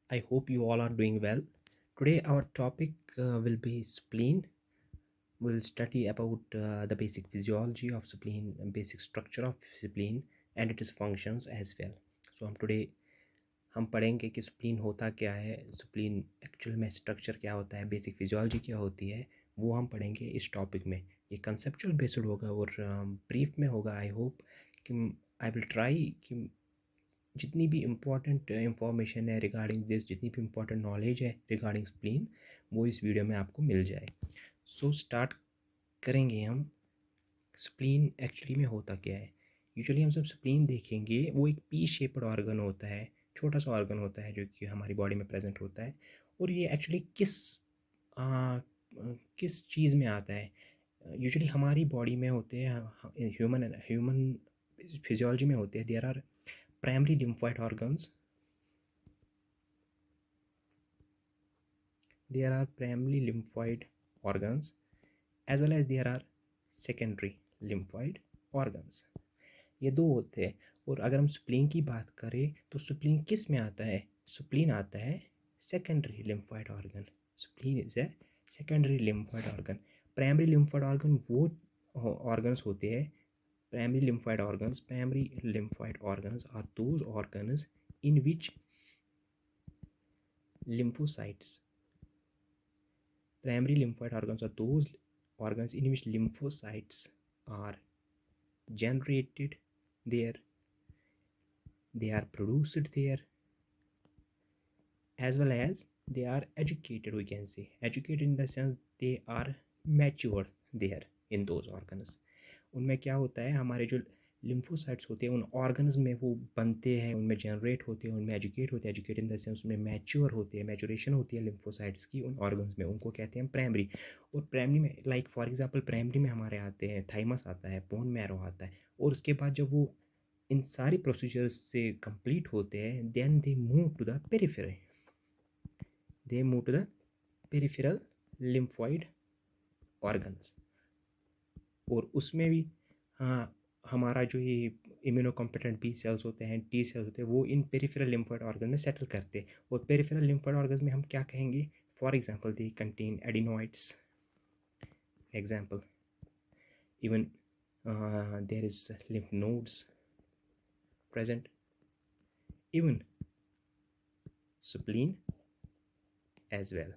I hope you all are doing well. Today our topic will be spleen. We will study about the basic physiology of spleen, and basic structure of spleen and its functions as well. So हम today हम पढ़ेंगे कि spleen होता क्या है, spleen actual में structure क्या होता है, बेसिक फिजियोलॉजी क्या होती है, वो हम पढ़ेंगे इस टॉपिक में. ये कंसेप्चुअल बेस्ड होगा और ब्रीफ में होगा. आई होप कि आई विल ट्राई कि जितनी भी इम्पॉर्टेंट इंफॉर्मेशन है रिगार्डिंग दिस, जितनी भी इम्पॉर्टेंट नॉलेज है रिगार्डिंग स्प्लीन, वो इस वीडियो में आपको मिल जाए. सो स्टार्ट करेंगे हम. स्प्लीन एक्चुअली में होता क्या है. यूजुअली हम सब स्प्लीन देखेंगे, वो एक पी शेप्ड ऑर्गन होता है, छोटा सा ऑर्गन होता है जो कि हमारी बॉडी में प्रेजेंट होता है. और ये एक्चुअली किस चीज़ में आता है. यूजुअली हमारी बॉडी में होते हैं, ह्यूमन फिजियोलॉजी में होते हैं. There are primary lymphoid organs. There are primary lymphoid organs as well as there are secondary lymphoid organs. ये दो होते हैं. और अगर हम स्प्लीन की बात करें तो स्प्लीन किस में आता है. स्प्लीन आता है secondary lymphoid organ. Spleen is a secondary lymphoid organ. Primary lymphoid organ वो ऑर्गन्स होते हैं. Primary lymphoid organs are those organs in which lymphocytes. Primary lymphoid organs are those organs in which lymphocytes are generated there, they are produced there, as well as they are educated. We can say educated in the sense they are matured there in those organs. उनमें क्या होता है, हमारे जो lymphocytes होते हैं उन organs में वो बनते हैं, उनमें जनरेट होते हैं, उनमें एजुकेट होते हैं. एजुकेट इन द सेंस उनमें मैच्योर होते हैं, मैचुरेशन होती है लिम्फोसाइट्स की उन ऑर्गन्स में. उनको कहते हैं प्राइमरी. और प्राइमरी में लाइक फॉर एग्जांपल प्राइमरी में हमारे आते हैं थाइमस आता है, बोन मैरो आता है. और उसके बाद जब वो इन सारी प्रोसीजर्स से कंप्लीट होते हैं then they move to the peripheral lymphoid organs. और उसमें भी हाँ, हमारा जो ये इम्यूनो कॉम्पिटेंट बी सेल्स होते हैं, टी सेल्स होते हैं, वो इन पेरिफेरल लिम्फॉइड ऑर्गन में सेटल करते हैं. और पेरिफेरल लिम्फॉइड ऑर्गन में हम क्या कहेंगे, for example they contain adenoids. Example even there is lymph nodes present, even spleen as well.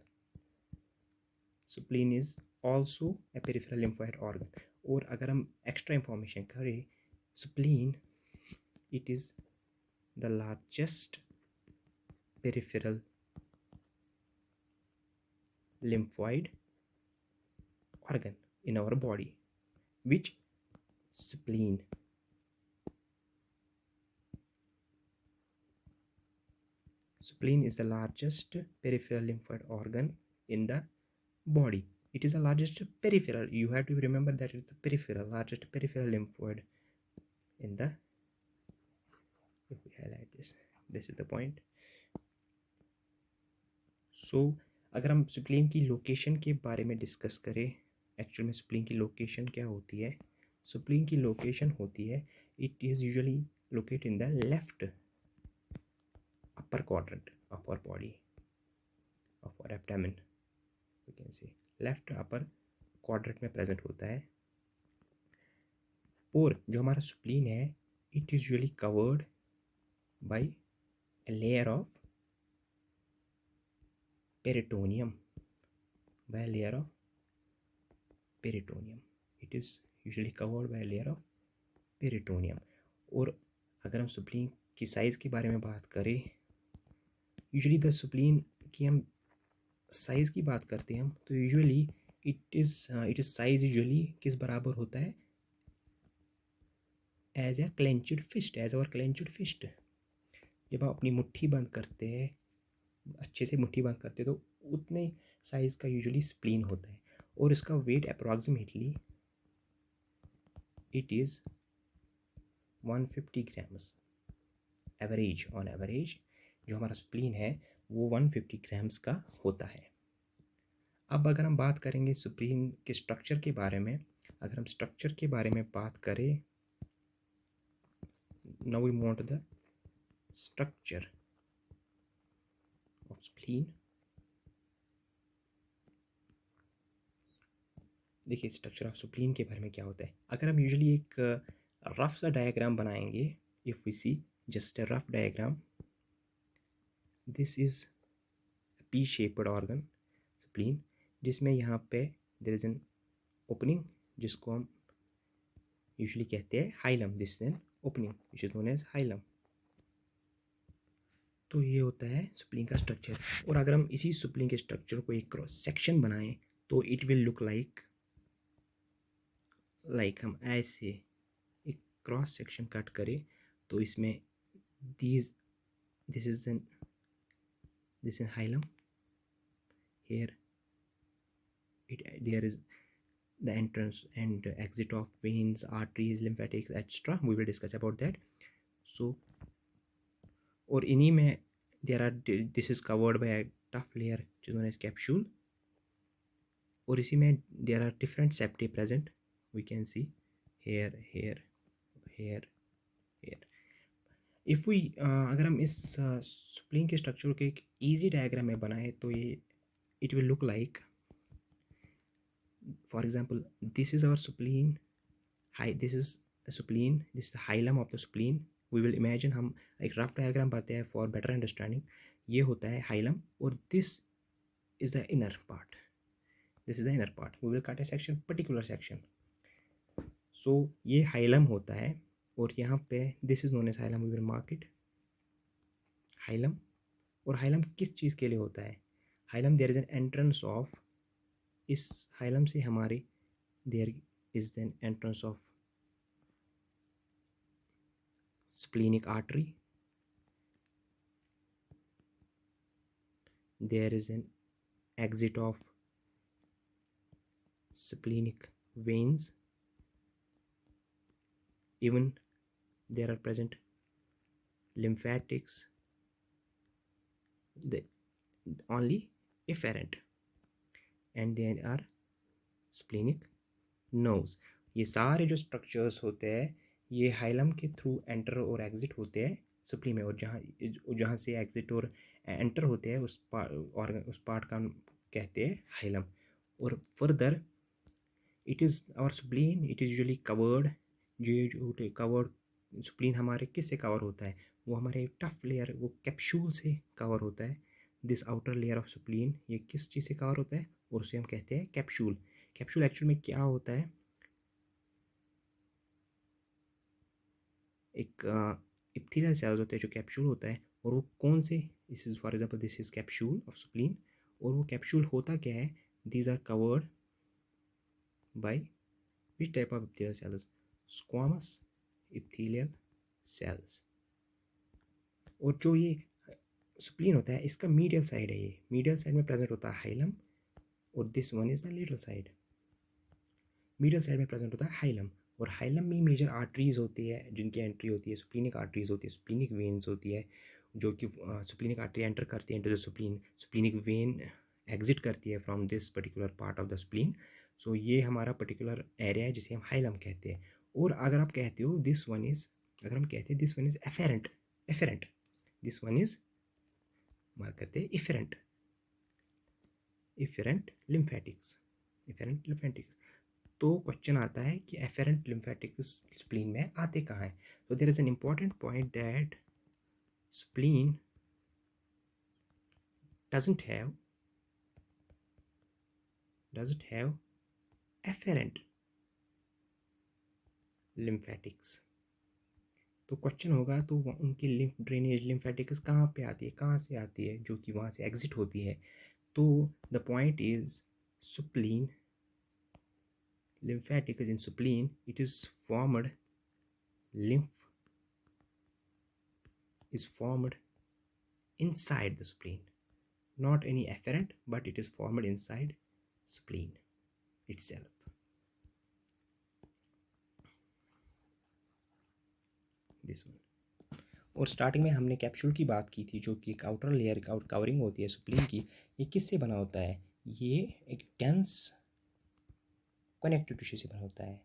Spleen is also a peripheral lymphoid organ. और अगर हम एक्स्ट्रा इंफॉर्मेशन करें, spleen it is the largest peripheral lymphoid organ in our body. Which spleen? Spleen is the largest peripheral lymphoid organ in the body. It is the largest peripheral. You have to remember that it's the largest peripheral lymphoid in the. If we highlight this is the point. So अगर हम spleen की location के बारे में discuss करें, actual में spleen की location क्या होती है. स्प्लीन की लोकेशन होती है, it is usually located in the left upper quadrant of our body, of our abdomen. We can say left upper quadrant में प्रेजेंट होता है. और जो हमारा स्प्लीन है it is usually covered by a layer of peritoneum. It is usually covered by a layer of peritoneum. और अगर हम स्प्लीन की साइज़ के बारे में बात करें, यूजुअली द स्प्लीन की हम साइज़ की बात करते हैं हम, तो usually it is size usually किस बराबर होता है, एज आवर क्लेंचड फिस्ट. जब हम अपनी मुट्ठी बंद करते हैं, अच्छे से मुट्ठी बंद करते हैं, तो उतने साइज़ का यूजुअली स्प्लीन होता है. और इसका wait approximately it is 150 grams on average. जो हमारा स्प्लीन है वो 150 ग्राम्स का होता है. अब अगर हम बात करेंगे स्प्लीन के स्ट्रक्चर के बारे में, अगर हम स्ट्रक्चर के बारे में बात करें, now we move to the structure. Spleen. देखिए स्ट्रक्चर ऑफ स्प्लीन के बारे में क्या होता है। अगर हम यूजुअली एक रफ सा डायग्राम बनाएंगे, if we see just a rough diagram, this is P shaped organ spleen, जिसमें यहाँ पे देयर इज एन ओपनिंग जिसको हम यूजुअली कहते हैं hilum. This is an opening which is known as hilum. तो ये होता है स्प्लीन का स्ट्रक्चर। और अगर हम इसी स्प्लीन के स्ट्रक्चर को एक क्रॉस सेक्शन बनाएं तो इट विल लुक लाइक हम ऐसे एक क्रॉस सेक्शन कट करें तो इसमें these this is an this is hilum. Here there is the entrance and exit of veins, arteries, lymphatics, etc. We will discuss about that. So और इन्हीं में this is covered by a tough layer which is known as capsule. और इसी में there are different septae present. We can see here, here, here, here. If we अगर हम इस spleen के स्ट्रक्चर को एक ईजी डायग्राम में बनाए तो ये it will look like, for example this is our spleen, this is spleen, this is the hilum of the spleen. We will imagine, हम एक रफ डायग्राम बनाते हैं फॉर बेटर अंडरस्टैंडिंग। ये होता है हाइलम और this is the inner part, this is the inner part. We will cut a section, particular section. So ये hilum होता है और यहाँ पे this is known as hilum. We will mark it hilum. और हाइलम किस चीज़ के लिए होता है? Hilum there is an entrance of, इस हाइलम से हमारी there is an entrance of splenic artery, there is an exit of splenic veins, even there are present lymphatics, the only efferent, and there are splenic nerves. ये सारे जो structures होते हैं ये hilum के थ्रू एंटर और exit होते हैं स्प्लीन में। और जहाँ से एग्जिट और एंटर होते हैं उस पार्ट का हम कहते हैं हाइलम। और further it is our spleen, it is usually covered. जो कवर्ड स्प्लीन हमारे किस से कवर होता है? वो हमारे टफ लेयर, वो कैप्सूल से कवर होता है। This outer layer of spleen ये किस चीज़ से कवर होता है? और उसे हम कहते हैं कैप्सूल। कैप्सूल एक्चुअल में क्या होता है? एक इप्थीलियल सेल्स होते हैं जो कैप्सूल होता है। और वो कौन से, this is for example this is capsule of spleen. और वो कैप्सूल होता क्या है? These are covered by which type of epithelial cells? Squamous epithelial cells. और जो ये स्प्लीन होता है इसका मीडियल साइड है, ये मीडियल साइड में प्रेजेंट होता है हाइलम। और this one is the lateral side. Medial side में प्रेजेंट होता है हाइलम। और हाइलम में मेजर आर्टरीज होती है जिनकी एंट्री होती है, स्प्लीनिक आर्टरीज होती है, स्प्लीनिक वेन्स होती है, जो कि स्प्लीनिक आर्टरी एंटर करती है into the spleen, splenic vein exit करती है from this particular part of the spleen. So ये हमारा पर्टिकुलर एरिया है जिसे हम हाइलम कहते हैं। और अगर आप कहते हो दिस वन इज, अगर हम कहते हैं this one is efferent, efferent, this one is mark करते हैं efferent, efferent lymphatics, efferent lymphatics. तो क्वेश्चन आता है कि एफेरेंट लिम्फेटिक्स स्प्लीन में आते कहाँ हैं? तो there is an important point that spleen doesn't have afferent lymphatics। तो क्वेश्चन होगा तो उनकी लिम्फ ड्रेनेज लिम्फेटिक्स कहाँ पे आती है, कहाँ से आती है, जो कि वहाँ से एग्जिट होती है। तो the point is spleen lymphaticus in spleen, it is formed, lymph is formed inside the spleen, not any afferent, but it is formed inside spleen itself. This one. और स्टार्टिंग में हमने कैप्सूल की बात की थी जो कि एक आउटर लेयर आउट कवरिंग होती है स्प्लीन की। ये किससे बना होता है? ये एक डेंस कनेक्टिव टिश्यू से बना होता है।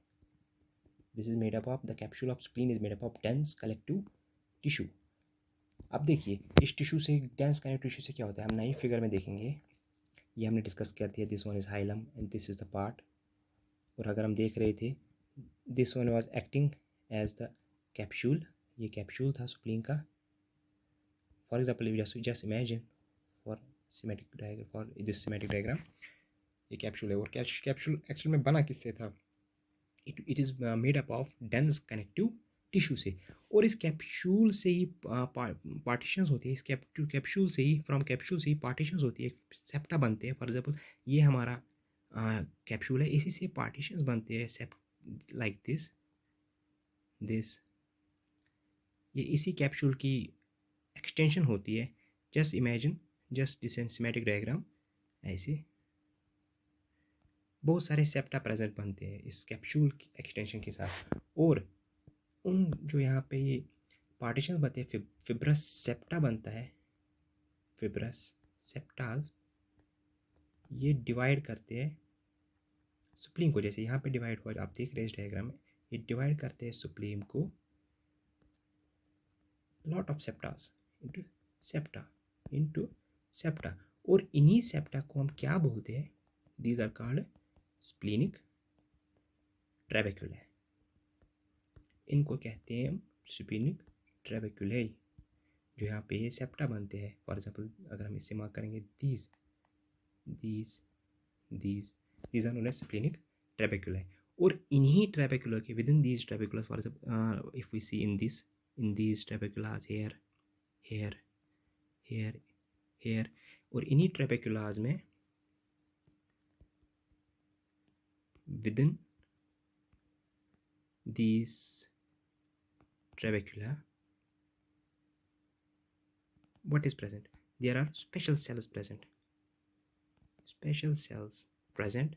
This is made up of, the capsule of spleen is made up of dense collective tissue. अब देखिए इस टिश्यू से, डेंस काइनेटिक टिश्यू से क्या होता है, हम नई फिगर में देखेंगे। ये हमने डिस्कस कर दिया, this one is hilum and this is the part. और अगर हम देख रहे थे, this one was acting as the capsule, ये कैप्सूल था स्प्लीन का। For example just imagine for symmetric diagram, for this symmetric diagram, ये कैप्सूल है। और कैप्सूल एक्चुअल में बना किससे था, it is made up of dense connective tissue से। और इस कैप्सूल से ही पार्टीशंस होती है, इस कैप्सूल से ही, फ्रॉम कैप्सूल से ही पार्टीशंस होती है, सेप्टा बनते हैं। फॉर एग्जाम्पल ये हमारा कैप्सूल है, इसी से पार्टीशंस बनते हैं, सेप्ट लाइक दिस ये इसी कैप्सूल की एक्सटेंशन होती है। Just imagine, just symmetric diagram, ऐसे बहुत सारे सेप्टा प्रेजेंट बनते हैं इस कैप्सूल की एक्सटेंशन के साथ। और उन जो यहाँ पे ये पार्टीशन बनते हैं, फिब्रस सेप्टा बनता है, फिब्रस सेप्टाज, ये डिवाइड करते हैं सुप्लीम को। जैसे यहाँ पे डिवाइड हुआ, आप देख रहे हैं इस डायग्राम में, ये डिवाइड करते हैं सुप्लीम को lot of septas into septa, into septa. और इन्हीं सेप्टा को हम क्या बोलते हैं, these are called splenic trabeculae, इनको कहते हैं हम स्प्लीनिक ट्रेबेक्युले, जो यहाँ पे ये सेप्टा बनते हैं। फॉर एग्जाम्पल अगर हम इससे मार्क करेंगे, these these these these are known as splenic trabeculae. और इन्हीं ट्रेबेक्युलर के, within these trabecular, for example if we see in these trabeculas, here here here here, और इन्हीं ट्रेबेक्युलाज में within these trabecula, what is present, there are special cells present, special cells present,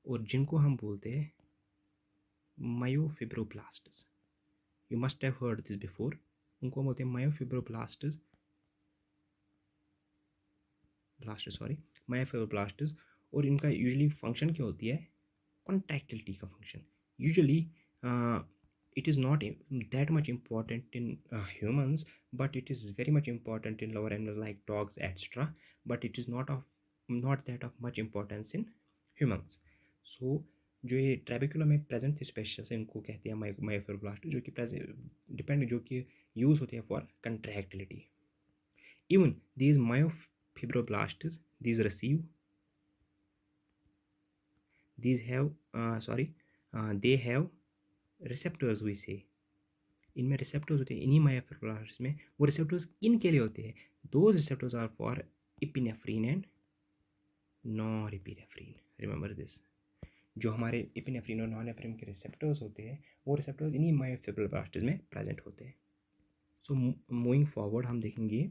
और जिनको हम बोलते हैं myofibroblasts. You must have heard this before, उनको हम बोलते हैं मायोफिब्रोब्लास्ट्स, मायोफिब्रोब्लास्ट्स। और इनका यूजुअली फंक्शन क्या होती है, कॉन्ट्रैक्टिलिटी का function. Usually it is not that much important in humans, but it is very much important in lower animals like dogs etc, but it is not that of much importance in humans. So जो ये ट्रेबिकुलम में present थे special से, इनको कहते हैं मायोफिब्रोब्लास्ट, जो कि डिपेंड, जो कि यूज होते हैं for contractility. Even these myofibroblasts, these receive, these have they have receptors we say, इनमें रिसेप्टर्स होते हैं, इन्हीं मायोफिब्रोब्लास्ट्स में। वो रिसेप्टर्स किन के लिए होते हैं, those receptors are for epinephrine and norepinephrine, remember this. जो हमारे इपिनेफ्रिन और नॉरएपिनेफ्रिन के रिसेप्टर्स होते हैं, वो रिसेप्टर्स इन्हीं मायोफिब्रोब्लास्ट्स में प्रेजेंट होते हैं। सो मूविंग फॉरवर्ड हम देखेंगे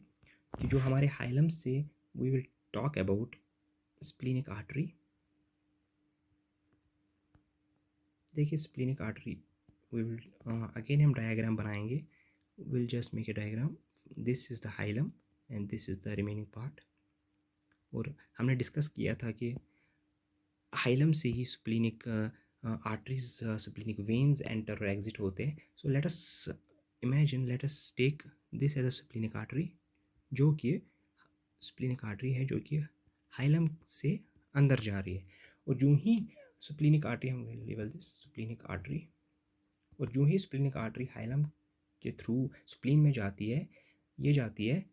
कि जो हमारे हाइलम से we will talk about splenic artery. देखिए splenic artery, we will again हम डायग्राम बनाएंगे, we'll just make a diagram, this is the hilum and this is the remaining part। और हमने डिस्कस किया था कि हाइलम से ही splenic arteries, splenic veins enter और एग्जिट होते हैं। So let us imagine, let us take this as a splenic artery, जो कि स्प्लीनिक आर्टरी है, जो कि हाइलम से अंदर जा रही है। और जो ही स्प्लीनिक आर्टरी, हम लेवल दिस स्प्लीनिक आर्टरी, और जो ही स्प्लीनिक आर्टरी हाइलम के थ्रू स्प्लीन में जाती है, ये जाती है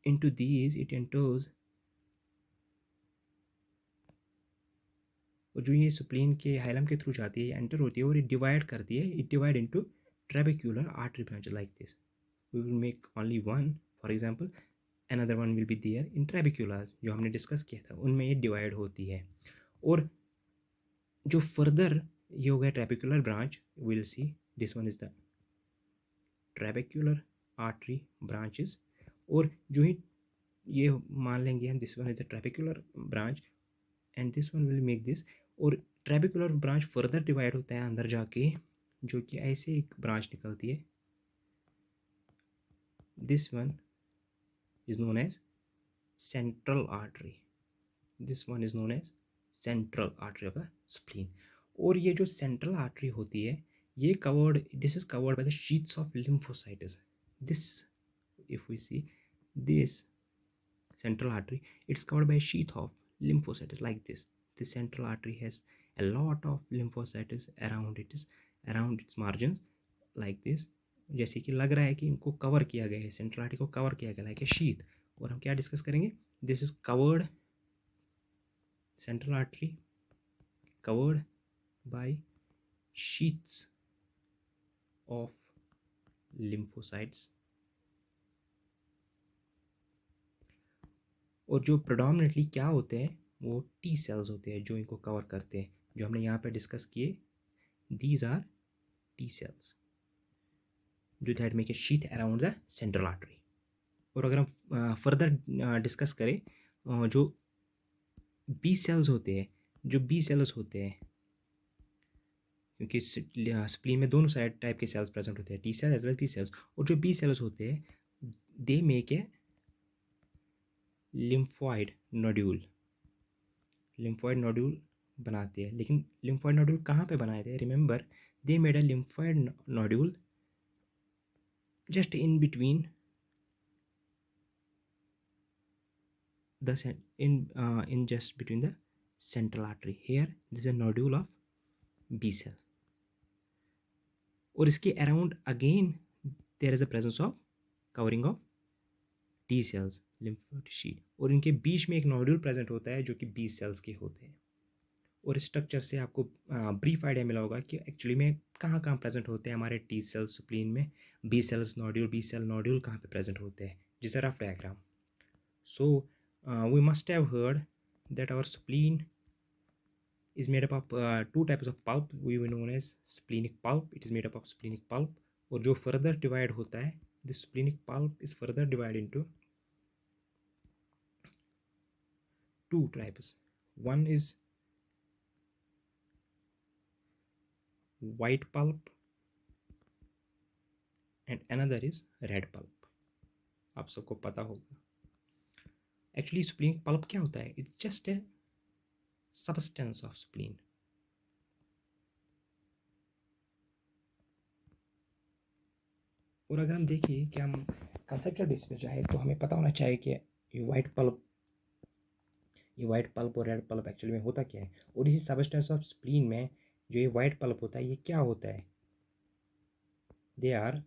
इनटू दीज, इट एंटर्स, और जो ये स्प्लीन के हाइलम के थ्रू जाती है, एंटर होती है और ये डिवाइड करती है, it divide into trabecular artery branch like this. We will make only one, for example another one will be there in trabeculars, जो हमने डिस्कस किया था, उनमें ये डिवाइड होती है। और जो फर्दर ये हो गया trabecular branch, will see this one is the trabecular artery branches. और जो ही ये मान लेंगे हम, this one is the trabecular branch and this one will make this. और ट्रेबेक्युलर ब्रांच फर्दर डिवाइड होता है अंदर जाके, जो कि ऐसे एक ब्रांच निकलती है, this one is known as central artery, this one is known as central artery of the spleen. और ये जो सेंट्रल आर्टरी होती है, ये covered, this is covered by the sheets of lymphocytes, This, if we see this central artery, it's covered by a sheath of lymphocytes like this. This central artery has a lot of lymphocytes around its margins like this. जैसे कि लग रहा है कि इनको cover किया गया है, सेंट्रल आर्टरी को कवर किया गया लाइक ए शीथ. और हम क्या डिस्कस करेंगे? This is covered, central artery covered by sheaths of lymphocytes. और जो प्रोडोमिनेटली क्या होते हैं, वो टी सेल्स होते हैं जो इनको कवर करते हैं, जो हमने यहाँ पे डिस्कस किए. दीज आर टी सेल्स जो that make a sheath around the central artery. और अगर हम फर्दर डिस्कस करें, जो बी सेल्स होते हैं, क्योंकि स्प्लीन में दोनों साइड टाइप के सेल्स प्रेजेंट होते हैं, T cells as well B cells. और जो बी सेल्स होते हैं, they make a lymphoid nodule बनाते हैं. लेकिन लिम्फॉइड नोड्यूल कहाँ पे बनाए थे? Remember, they made a lymphoid nodule just in between the in just between the central artery. Here this is a nodule of B cell. और इसके around again there is a presence of covering of T cells, lymphoid sheet. और इनके बीच में एक nodule present होता है जो कि बी सेल्स के होते हैं. और स्ट्रक्चर से आपको ब्रीफ आइडिया मिला होगा कि एक्चुअली में कहाँ कहाँ प्रेजेंट होते हैं हमारे टी सेल्स स्प्लीन में. B cells nodule, B cell nodule कहाँ पे प्रेजेंट होते हैं, जिस rough diagram. So we must have heard that our spleen is made up of two types of pulp. We will known as splenic pulp. It is made up of splenic pulp. और जो further divide होता है, this splenic pulp is further divided into two types. One is white pulp and another is red pulp. आप सबको पता होगा. Actually splenic pulp क्या होता है? It's just a substance of spleen. और अगर हम देखें कि हम कंसेप्चुअल बेस पे जाए तो हमें पता होना चाहिए कि ये वाइट पल्प और रेड पल्प एक्चुअली में होता क्या है. और इसी सबस्टेंस ऑफ स्प्लीन में जो ये वाइट पल्प होता है, ये क्या होता है? They are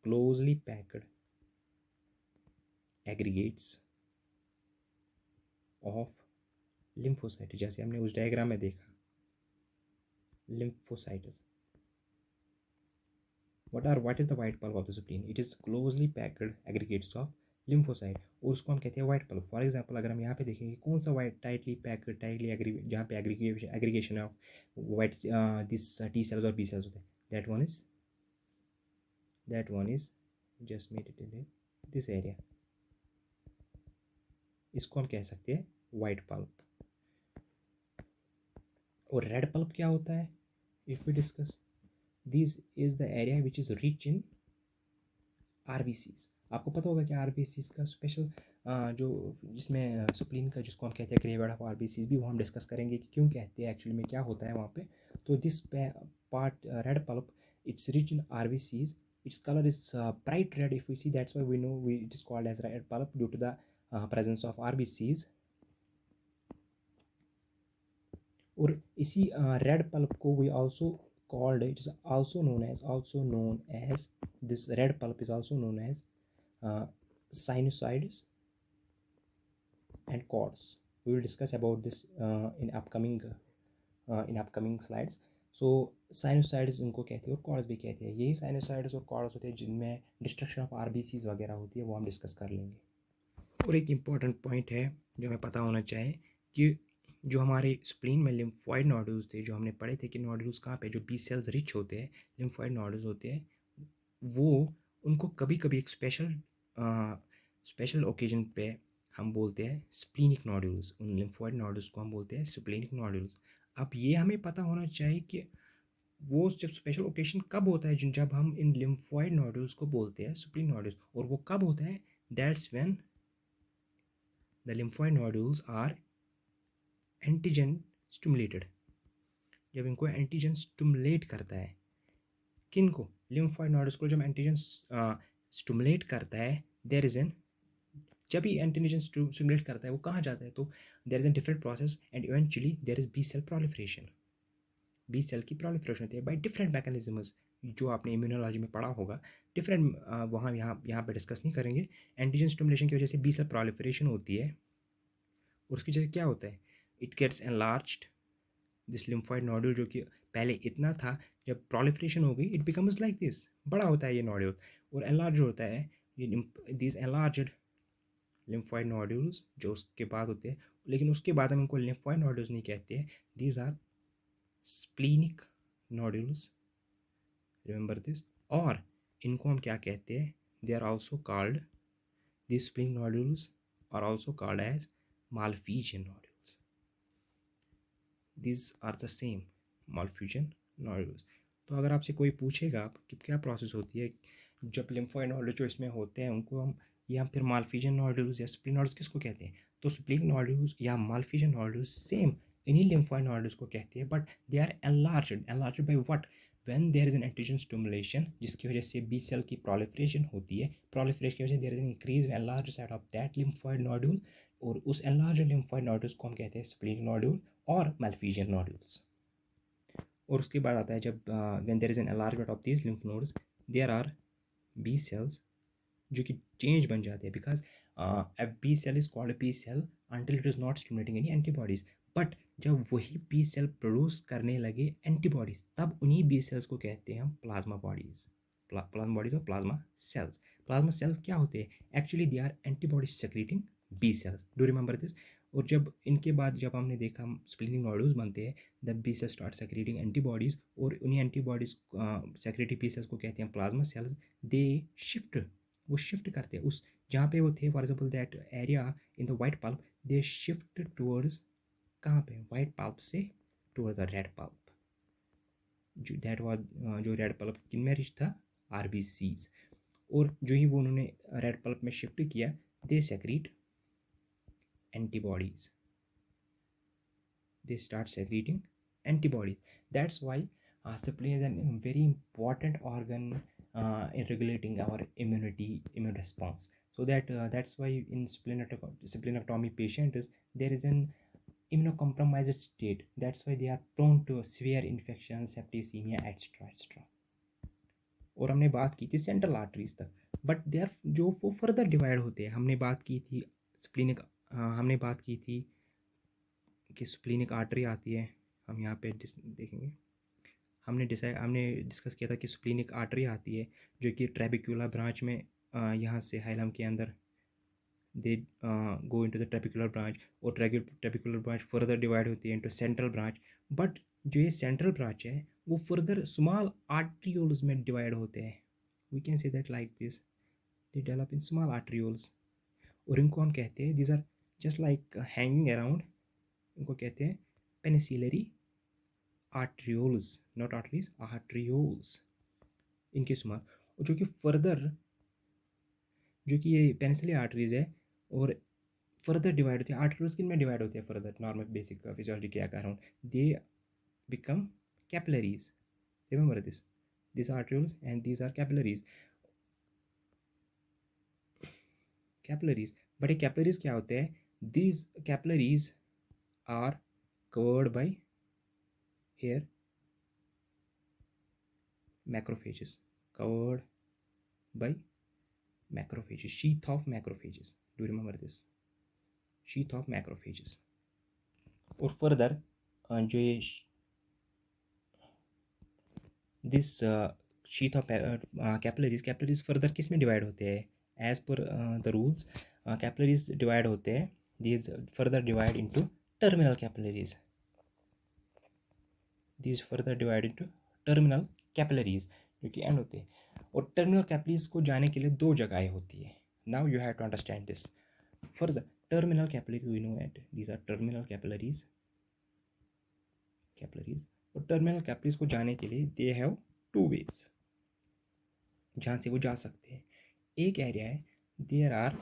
closely packed aggregates of lymphocyte. जैसे हमने उस डायग्राम में देखा, lymphocytes. What is the white pulp of the spleen? It is closely packed aggregates of lymphocyte. और उसको हम कहते हैं white pulp. फॉर एग्जाम्पल अगर हम यहाँ पे देखेंगे कौन सा white टाइटली पैक्ड जहाँ पे aggregation of white this T cells और बी सेल्स होते हैं, that one is just made it in this area. इसको हम कह सकते हैं white pulp. और रेड पल्प क्या होता है? If we discuss, this is the area which is rich in RBCs. आपको पता होगा कि आरबीसीज का स्पेशल जो जिसमें स्प्लीन का जिसको हम कहते हैं ग्रेवड ऑफ आरबीसीज भी, वो हम डिस्कस करेंगे कि क्यों कहते हैं, एक्चुअली में क्या होता है वहाँ पे. तो this part red pulp, it's rich in RBCs. its color is bright red. If we see, that's why we know it is called as red pulp due to the presence of RBCs. और इसी red pulp को we also called, it is also known as this red pulp is also known as sinusoids and cords. We will discuss about this in upcoming slides. So साइनोसाइड्स इनको कहते हैं और chords भी कहते हैं. यही साइनोसाइड्स और कॉर्ड्स होते हैं जिनमें डिस्ट्रक्शन ऑफ आरबीसीज वगैरह होती है, वो हम डिस्कस कर लेंगे. और एक इम्पॉर्टेंट पॉइंट है जो हमें पता होना चाहिए कि जो हमारे स्प्लीन में लिम्फॉइड नोड्यूल्स थे, जो हमने पढ़े थे कि नोड्यूल्स कहाँ पे, जो बी सेल्स रिच होते हैं, लिम्फॉइड नोड्यूल्स होते हैं, वो उनको कभी कभी एक स्पेशल ओकेजन पे हम बोलते हैं स्प्लीनिक नोड्यूल्स. उन लिम्फॉइड नोड्यूल्स को हम बोलते हैं स्प्लीनिक नोड्यूल्स. अब ये हमें पता होना चाहिए कि वो जब स्पेशल ओकेजन कब होता है, जब हम इन लिम्फॉइड नोड्यूल्स को बोलते हैं स्प्लीन नोड्यूल्स. और वो कब होता है? That's when the lymphoid nodules are antigen stimulated. जब इनको एंटीजन स्टिमुलेट करता है, किन को? लिम्फोइड नोड्स को जब एंटीजन स्टिमुलेट करता है, देयर इज एन जब भी एंटीजन स्टिमुलेट करता है वो कहाँ जाता है? तो there is an different process and eventually there is B cell proliferation. B cell की प्रोलिफरेशन होती है बाय डिफरेंट मैकेनिज्म्स, जो आपने इम्यूनोलॉजी में पढ़ा होगा। डिफरेंट वहाँ यहाँ पे डिस्कस नहीं करेंगे। एंटीजन स्टिमुलेशन की वजह से बी सेल प्रोलिफरेशन होती है और उसकी वजह से क्या होता है? It gets enlarged this lymphoid nodule, जो कि पहले इतना था, जब प्रोलिफरेशन हो गई इट बिकम्स लाइक दिस, बड़ा होता है ये नोड्यूल और एनलार्ज होता है ये दिस एनलार्ज्ड लिम्फोइड नोड्यूल्स जो उसके बाद होते हैं। लेकिन उसके बाद हम इनको लिम्फोइड नोड्यूल्स नहीं कहते हैं, these are splenic nodules, remember this. और इनको हम क्या कहते हैं? They are also called, these spleen nodules are also called as Malpighian nodules. These are the same Malpighian nodules. तो अगर आपसे कोई पूछेगा कि क्या प्रोसेस होती है जब लिम्फोइड नोड्यूल जो इसमें होते हैं उनको हम, या फिर मालफिजियन नोड्यूल्स या स्प्लीन नोड्यूल्स किसको कहते हैं? तो स्प्लीन नोड्यूल्स या मालफिजियन नोड्यूल्स सेम इन्हीं लिम्फोइड नोड्यूल्स को कहते हैं, but they are enlarged by what? When there is an antigen stimulation, जिसकी वजह से बी सेल की प्रोलिफरेशन होती है। प्रोलिफरेशन की वजह से there is an increase in enlarge side of that lymphoid nodule, और उस एनलार्ज लिम्फोइड नोड्यूल्स को हम कहते हैं स्प्लीनिक नोड्यूल और मालफिजियन नोड्यूल्स। और उसके बाद आता है जब when there is an enlargement of these lymph nodes, there are B cells जो कि चेंज बन जाते हैं, because a B cell is called B cell until it is not stimulating any antibodies. But जब वही बी सेल प्रोड्यूस करने लगे antibodies, तब उन्हीं बी सेल्स को कहते हैं हम प्लाज्मा बॉडीज। प्लाज्मा बॉडीज और प्लाज्मा सेल्स। प्लाज्मा सेल्स क्या होते हैं? Actually they are antibody secreting B cells, do remember this. और जब इनके बाद जब हमने देखा स्प्लीनिक नोड्यूल्स बनते हैं, the B cells start secreting antibodies, और उन्हीं एंटीबॉडीज सेक्रेटिंग बी सेल्स को कहते हैं प्लाज्मा सेल्स। दे शिफ्ट, वो शिफ्ट करते हैं उस जहाँ पे वो थे, for example that area in the white pulp, they shift towards कहाँ पे? वाइट पल्प से टूवर्ड द रेड पल्प। जो दैट वाज जो रेड पल्प किन में रिच था? आरबीसीज। और जो ही वो उन्होंने रेड पल्प में शिफ्ट किया, दे secrete antibodies, they start secreting antibodies. That's why spleen is a very important organ in regulating our immune response. So that's why in splenectomy patients there is an immunocompromised state. That's why they are prone to severe infections, septicemia, etc. और हमने बात की थी central arteries तक, but they are जो वो further divide होते हैं। हमने बात की थी स्प्लीनिक, हमने बात की थी कि स्प्लीनिक आर्टरी आती है, हम यहाँ पे देखेंगे। हमने डिस्कस किया था कि स्प्लीनिक आर्टरी आती है जो कि ट्रेबिक्युलर ब्रांच में यहाँ से हाइलम के अंदर they go into the trabecular branch, और ट्रेबिकुलर ब्रांच फर्दर डिवाइड होती है इनटू सेंट्रल ब्रांच। बट जो ये सेंट्रल ब्रांच है वो फर्दर स्मॉल आर्ट्रियोल्स में डिवाइड होते हैं। We can say that like this, they develop in small arterioles, और इनको हम कहते हैं this are just like hanging around, इनको कहते हैं penicillary arterioles, not arteries, arterioles इनके स्मॉल। जो कि फर्दर जो कि ये पेनिसिलरी आर्टरीज है और फर्दर डिवाइड होती है। आर्टरीज किन में डिवाइड होती है फर्दर? नॉर्मल बेसिक फिजियोलॉजी क्या कह रहा हूँ, they become capillaries, remember this, this arteries and these are capillaries. Capillaries, but ये कैपिलरीज क्या होते हैं? These capillaries are covered by here macrophages, covered by macrophages, sheath of macrophages, do you remember this? sheath of macrophages। और further जो ये this sheath of capillaries further किस में divide होते हैं? As per the rules capillaries divide होते हैं, these further divide into terminal capillaries, these further divide into terminal capillaries जो कि एंड होते हैं। और टर्मिनल कैपिलरीज को जाने के लिए दो जगहें होती है। Now you have to understand this further. Terminal capillaries we know at these are terminal capillaries और टर्मिनल कैपिलरीज को जाने के लिए दे हैव टू वेज जहाँ से वो जा सकते हैं। एक एरिया है, there are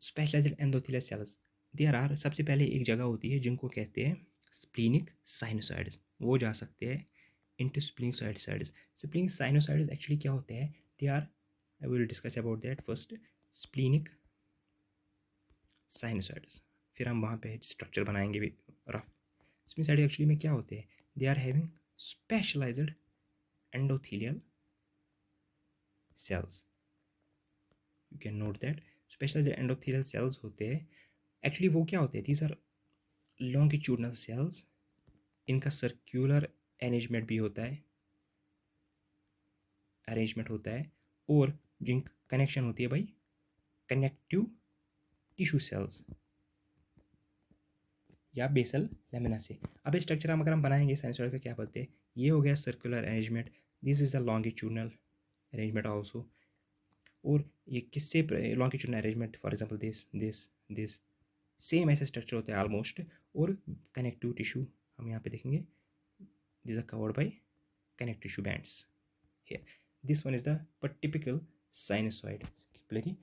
specialized endothelial cells, there are सबसे पहले एक जगह होती है जिनको कहते हैं स्प्लीनिक साइनोसॉइड्स, वो जा सकते हैं into splenic sinusoids. Splenic sinusoids actually क्या होते हैं? They are, I will discuss about that first. Splenic sinusoids, फिर हम वहाँ पे स्ट्रक्चर बनाएंगे भी रफ. Splenic एक्चुअली में क्या होते हैं? They are having specialized endothelial cells. You can note that specialized endothelial cells होते हैं. एक्चुअली वो क्या होते हैं? These are longitudinal cells. इनका सर्क्यूलर अरेंजमेंट भी होता है, और जिन कनेक्शन होती है भाई कनेक्टिव टिश्यू सेल्स या बेसल लेमिना से. अब इस स्ट्रक्चर हम अगर हम बनाएंगे साइनसॉइड का क्या बोलते हैं? ये हो गया circular arrangement. This is the longitudinal arrangement also. और ये किससे longitudinal arrangement? For example this same ऐसा स्ट्रक्चर होता है ऑलमोस्ट. और कनेक्टिव टिश्यू हम यहाँ पे देखेंगे, this are covered by connective tissue bands here. This one is the typical sinusoid, capillary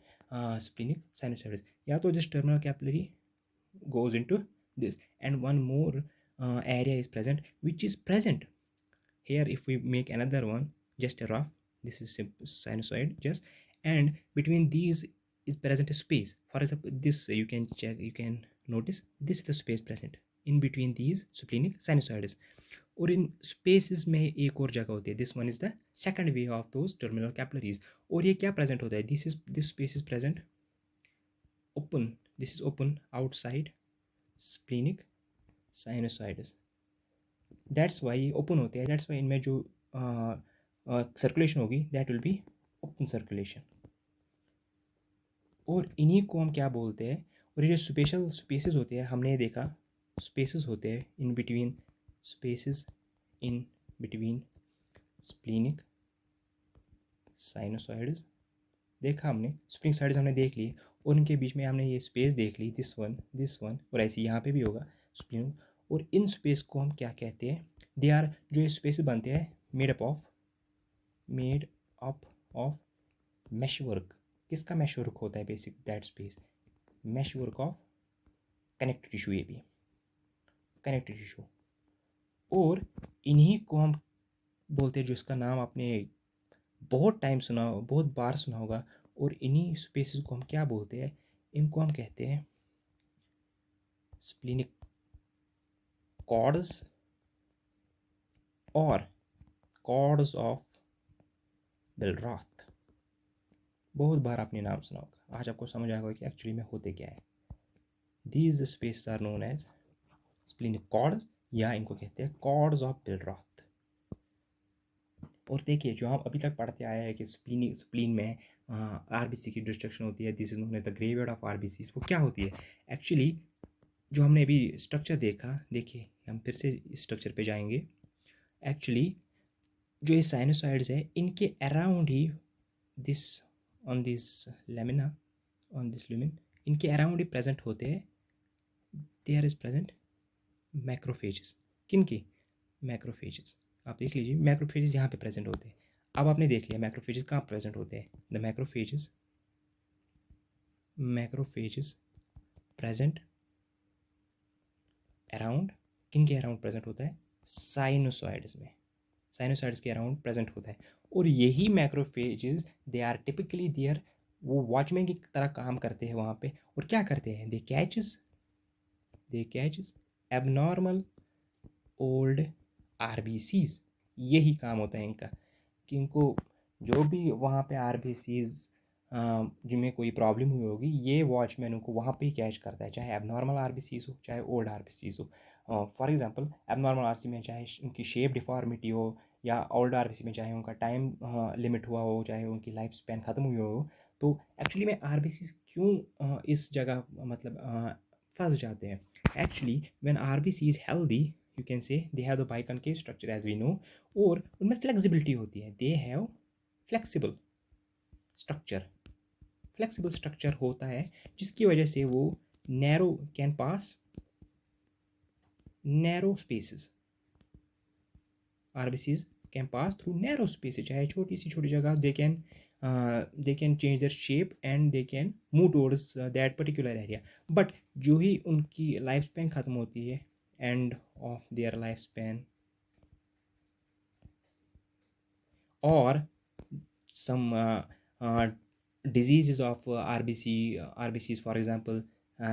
splenic sinusoids. या तो this terminal capillary goes into this, and one more area is present, which is present here. If we make another one, just a rough, this is sinusoid just, and between these is present a space. For example, this you can check, you can notice this is the space present in between these splenic sinusoids. और इन spaces में एक और जगह होती है. This one is the second way of those terminal capillaries. और ये क्या प्रेजेंट होता है? This space is present open. This is open outside splenic sinusoids. That's why ये ओपन होते हैं. दैट्स वाई इनमें जो सर्कुलेशन होगी that will be open circulation. और इन्हीं को हम क्या बोलते हैं? और ये जो स्पेशल स्पेसेस होते हैं, हमने देखा स्पेसेस होते हैं in between, spaces in between splenic sinusoids. देखा हमने splenic sinusoids हमने देख ली, और इनके बीच में हमने ये स्पेस देख ली, दिस वन, और ऐसे यहाँ पे भी होगा स्प्लीन. और इन स्पेस को हम क्या कहते हैं? दे आर, जो ये स्पेस बनते हैं, made up of mesh work. किसका मैश वर्क होता है? Basic that space mesh work of connective tissue. ये भी कनेक्टिव टिश्यू. और इन्हीं को हम बोलते हैं, जो इसका नाम आपने बहुत टाइम सुना, बहुत बार सुना होगा. और इन्हीं स्पेसेस को हम क्या बोलते हैं? इनको हम कहते हैं स्प्लीनिक कॉर्ड्स और कॉर्ड्स ऑफ बिलरॉथ. बहुत बार आपने नाम सुना होगा. आज आपको समझ आएगा कि एक्चुअली में होते क्या है. These spaces are known as splenic cords, या इनको कहते हैं कॉर्ड्स ऑफ बिलरॉथ. और देखिए, जो हम अभी तक पढ़ते आए हैं कि स्प्लीन में आरबीसी की डिस्ट्रक्शन होती है, this is known as the graveyard of RBC. वो क्या होती है एक्चुअली? जो हमने अभी स्ट्रक्चर देखा, देखिए हम फिर से स्ट्रक्चर पे जाएंगे. एक्चुअली जो ये साइनोसाइड्स है, इनके अराउंड ही this on this lamina, on this lumen, इनके अराउंड ही प्रेजेंट होते हैं. There is present macrophages. किन की? मैक्रोफेजेस. आप देख लीजिए, मैक्रोफेजेस यहाँ पे प्रेजेंट होते हैं. अब आपने देख लिया मैक्रोफेजेस कहाँ प्रेजेंट होते हैं. द मैक्रोफेजेस प्रेजेंट अराउंड, किन के अराउंड प्रेजेंट होता है? साइनोसॉइड्स में. साइनोसॉइड्स के अराउंड प्रेजेंट होता है. और यही macrophages, they are typically there, वो वॉचमैन की तरह काम करते हैं वहाँ पे. और क्या करते हैं? दे कैचेस एबनॉर्मल ओल्ड आरबीसीज. यही काम होता है इनका, कि इनको जो भी वहाँ पे आरबीसीज जिनमें कोई प्रॉब्लम हुई होगी, ये वॉचमैन उनको वहाँ पे ही कैच करता है, चाहे एबनॉर्मल आरबीसीज हो चाहे ओल्ड आरबीसीज हो. फॉर एग्जांपल, एबनॉर्मल आरबीसी में चाहे उनकी शेप डिफॉर्मिटी हो, या ओल्ड आरबीसी में चाहे उनका टाइम लिमिट हुआ हो, चाहे उनकी लाइफ स्पैन ख़त्म हुई हो. तो एक्चुअली में आरबीसीज क्यों इस जगह मतलब फंस जाते हैं? Actually when RBC is healthy, you can say they have the biconcave structure as we know, और उनमें flexibility होती है. they have flexible structure होता है, जिसकी वजह से वो can pass narrow spaces. RBCs can pass through narrow spaces, चाहे छोटी जगह, they can change their shape and they can move towards that particular area. but जो ही उनकी लाइफ स्पैन ख़त्म होती है, end of their lifespan, or some diseases of RBCs, for example,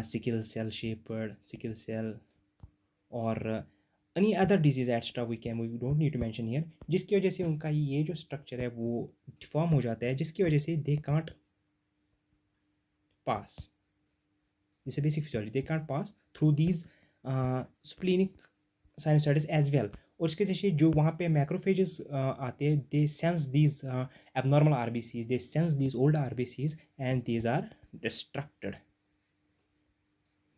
sickle cell shaped sickle cell, or any other disease extra we don't need to mention here, जिसकी वजह से उनका ये जो स्ट्रक्चर है वो डिफॉर्म हो जाता है, जिसकी वजह से they can't pass, this is basic physiology, they can't pass through these splenic sinusitis as well. और इसके जैसे जो वहाँ पे मैक्रोफेजेस आते हैं, they sense these abnormal RBCs, they sense these old RBCs and these are destructed,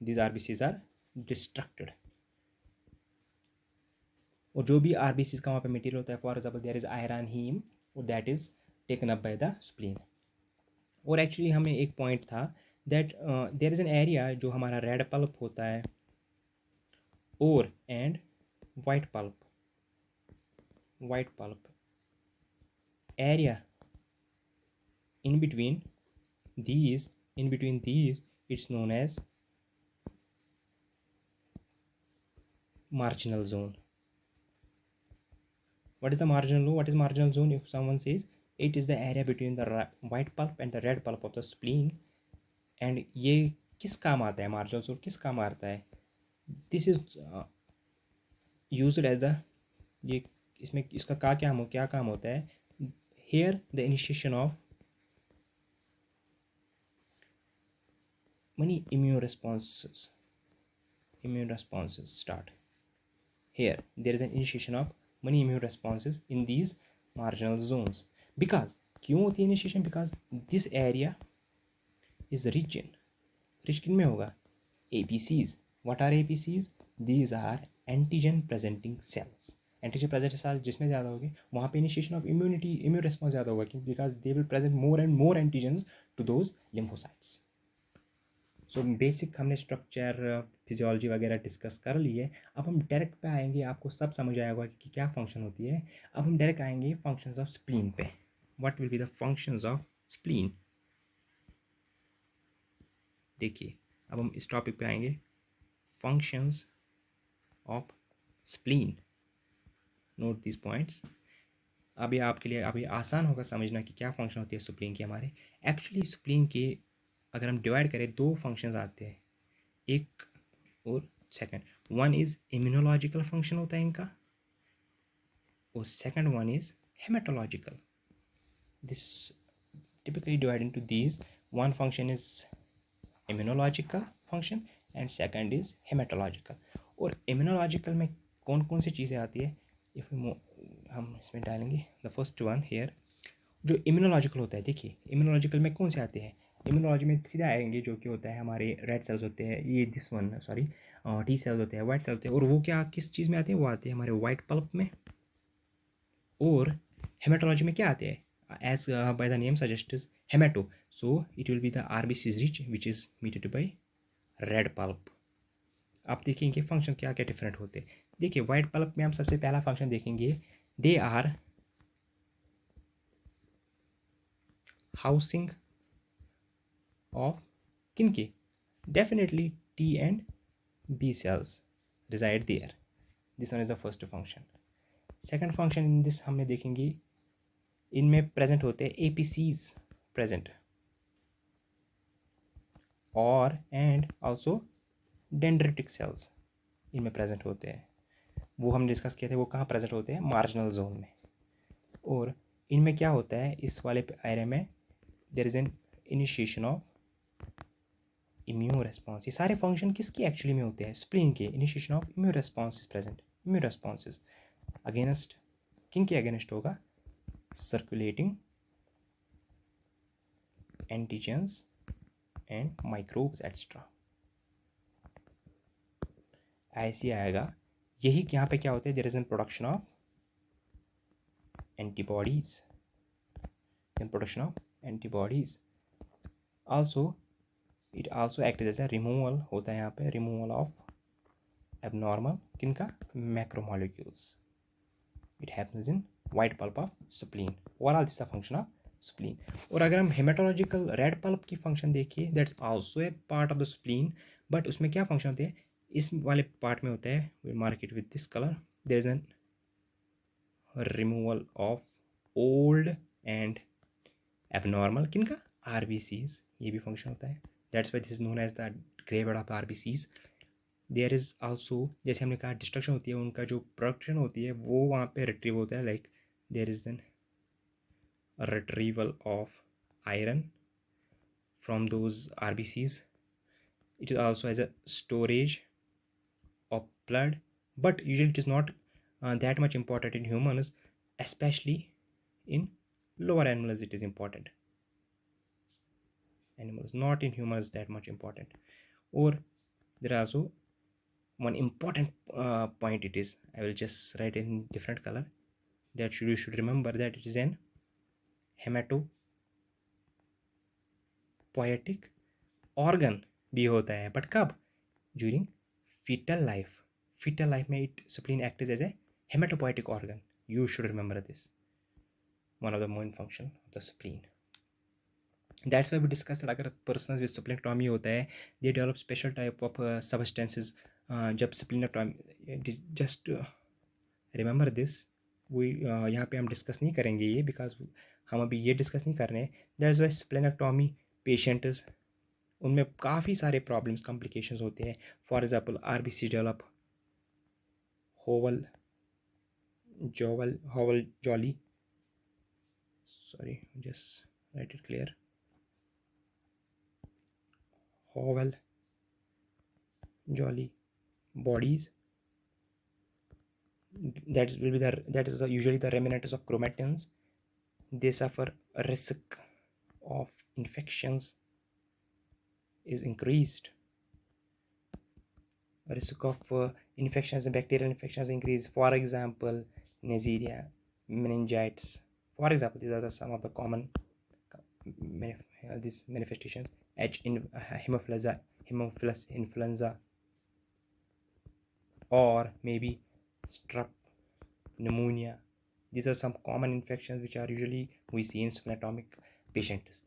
these RBCs are destructed. और जो भी आरबीसीज का वहाँ पे मटेरियल होता है, for example there is iron heme, that is taken up by the spleen. और actually हमें एक पॉइंट था that there is an area जो हमारा रेड पल्प होता है और and white pulp area in between these it's known as marginal zone. What is the marginal zone? What is marginal zone? If someone says it is the area between the white pulp and the red pulp of the spleen, and ये किस काम आता है, marginal zone किस काम आता है? This is used as the, ये इसमें इसका क्या काम होता है? Here the initiation of many immune responses start. Here there is an initiation of many immune responses in these marginal zones. Because क्यों होती है initiation? Because this area is rich किन में होगा? APCs. What are APCs? These are antigen presenting cells. Antigen present cell जिसमें ज़्यादा होगी वहाँ पे इनिशिएशन ऑफ इम्यून रिस्पॉन्स ज़्यादा होगा, because they will present more and more antigens to those lymphocytes. So basic हमने स्ट्रक्चर फिजियोलॉजी वगैरह discuss कर ली है। अब हम डायरेक्ट पे आएंगे, आपको सब समझ आया होगा कि क्या फंक्शन होती है। अब हम डायरेक्ट आएंगे फंक्शंस ऑफ स्प्लीन पे। What will be the functions of spleen? देखिए अब हम इस टॉपिक पे आएंगे, functions of spleen. Note this points. अभी आपके लिए अभी आसान होगा समझना कि क्या फंक्शन होती है स्प्लीन की हमारे। एक्चुअली स्प्लीन के अगर हम डिवाइड करें दो फंक्शंस आते हैं, एक और second. One is immunological function होता है इनका, और second one is haematological. This typically divided into these. One function is immunological function and second is hematological. और immunological में कौन कौन सी चीज़ें आती है, इफ हम इसमें डालेंगे द फर्स्ट वन हेयर। जो इम्यूनोलॉजिकल होता है, देखिए इम्यूनोलॉजिकल में कौन से आते हैं? इम्यूनोलॉजी में सीधा आएंगे जो कि होता है हमारे रेड सेल्स होते हैं, ये this one sorry T cells होते हैं, वाइट सेल्स होते हैं। और वो क्या किस चीज़ में आते हैं? वो आते हैं हमारे वाइट पल्प में। और हेमेटोलॉजी में क्या आते हैं? as by the name suggests hemato, so it will be the RBCs rich which is mediated by red pulp. आप देखेंगे फंक्शन क्या क्या डिफरेंट होते हैं। देखिए वाइट पल्प में हम सबसे पहला फंक्शन देखेंगे, they are housing of kin के? Definitely T and B cells reside there. This one is the first function. Second function in this हमें देखेंगे, इनमें प्रेजेंट होते हैं APCs प्रेजेंट, और एंड आल्सो डेंड्रिटिक सेल्स इनमें प्रेजेंट होते हैं। वो हम डिस्कस किए थे, वो कहाँ प्रेजेंट होते हैं? मार्जिनल जोन में। और इनमें क्या होता है, इस वाले एरिया में there is an initiation of immune response. ये सारे फंक्शन किसकी एक्चुअली में होते हैं? स्प्लीन के। Initiation of immune response is present, immune responses against किन के अगेंस्ट होगा? circulating antigens and microbes etc. ऐसे आएगा। यही यहाँ पे क्या होता है? There is an production of antibodies, also it also act as a removal होता है यहाँ पे, रिमूवल ऑफ एबनॉर्मल किनका? Macromolecules. It happens in white pulp of spleen. Overall this the function of spleen. और अगर हम हेमेटोलॉजिकल रेड पल्प की function देखिए, that's also a part of the spleen, but उसमें क्या फंक्शन होते हैं? इस वाले पार्ट में होता है, will mark it with this colour, there is an removal of old and abnormal, किनका, आरबीसीज, ये भी फंक्शन होता है, that's why this is known as the graveyard of the RBCs. There is also, जैसे हमने कहा डिस्ट्रक्शन होती है, उनका जो प्रोडक्शन होती है वो वहाँ पे रिट्रीव होता है, like there is then retrieval of iron from those RBCs. It is also as a storage of blood, but usually it is not that much important in humans, especially in lower animals. It is important. Animals, not in humans, that much important. Or there are also one important point. It is, I will just write in different color. That you should remember that it is an hematopoietic organ भी होता है, but कब, during fetal life में it spleen acts as a hematopoietic organ. You should remember this, one of the main function of the spleen. That's why we discussed that अगर persons with splenectomy होता है, they develop special type of substances. जब splenectomy, just remember this, we यहाँ पे हम discuss नहीं करेंगे ये, बिकॉज हम अभी ये डिस्कस नहीं कर रहे हैं. दैट्स वाई स्प्लेनेक्टोमी पेशेंट्स, उनमें काफ़ी सारे प्रॉब्लम्स, कॉम्प्लिकेशंस होते हैं. फॉर एग्जांपल आरबीसी डेवलप होवल jolly, sorry, just write it clear, होवल jolly bodies, that is usually the remnants of chromatins. They suffer a risk of infections is increased. Risk of infections and bacterial infections increase. For example, Neisseria, meningitis. For example, these are some of the common these manifestations. Haemophilus influenza, or maybe strep pneumonia. These are some common infections which are usually we see in splenectomic patients.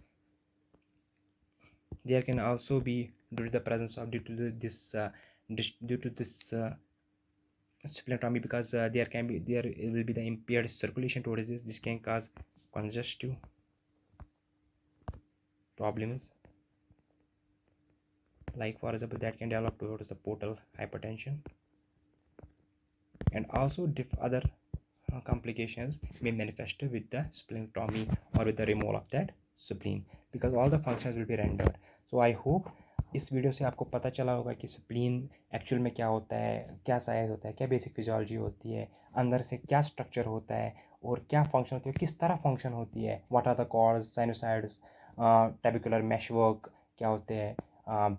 There can also be due to the presence of due to this splenectomy, because there will be the impaired circulation towards this. This can cause congestive problems, like for example that can develop towards the portal hypertension, and also other complications may manifest with the splenectomy or with the removal of that spleen, because all the functions will be rendered. So I hope इस video से आपको पता चला होगा कि spleen actual में क्या होता है, क्या साइज होता है, क्या बेसिक फिजियोलॉजी होती है, अंदर से क्या स्ट्रक्चर होता है और क्या फंक्शन होती है, किस तरह फंक्शन होती है, what are the cords, sinusoids, trabecular meshwork क्या होते हैं,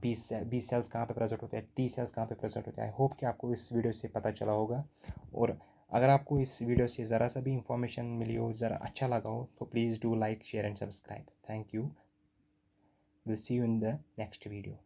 बी सेल्स कहाँ पे प्रेजेंट होते हैं, टी सेल्स कहाँ पे प्रेजेंट होते हैं. आई होप कि आपको इस वीडियो से पता चला होगा. और अगर आपको इस वीडियो से ज़रा सा भी इंफॉर्मेशन मिली हो, ज़रा अच्छा लगा हो, तो please do like, share and subscribe. Thank you. Will see you in the next video.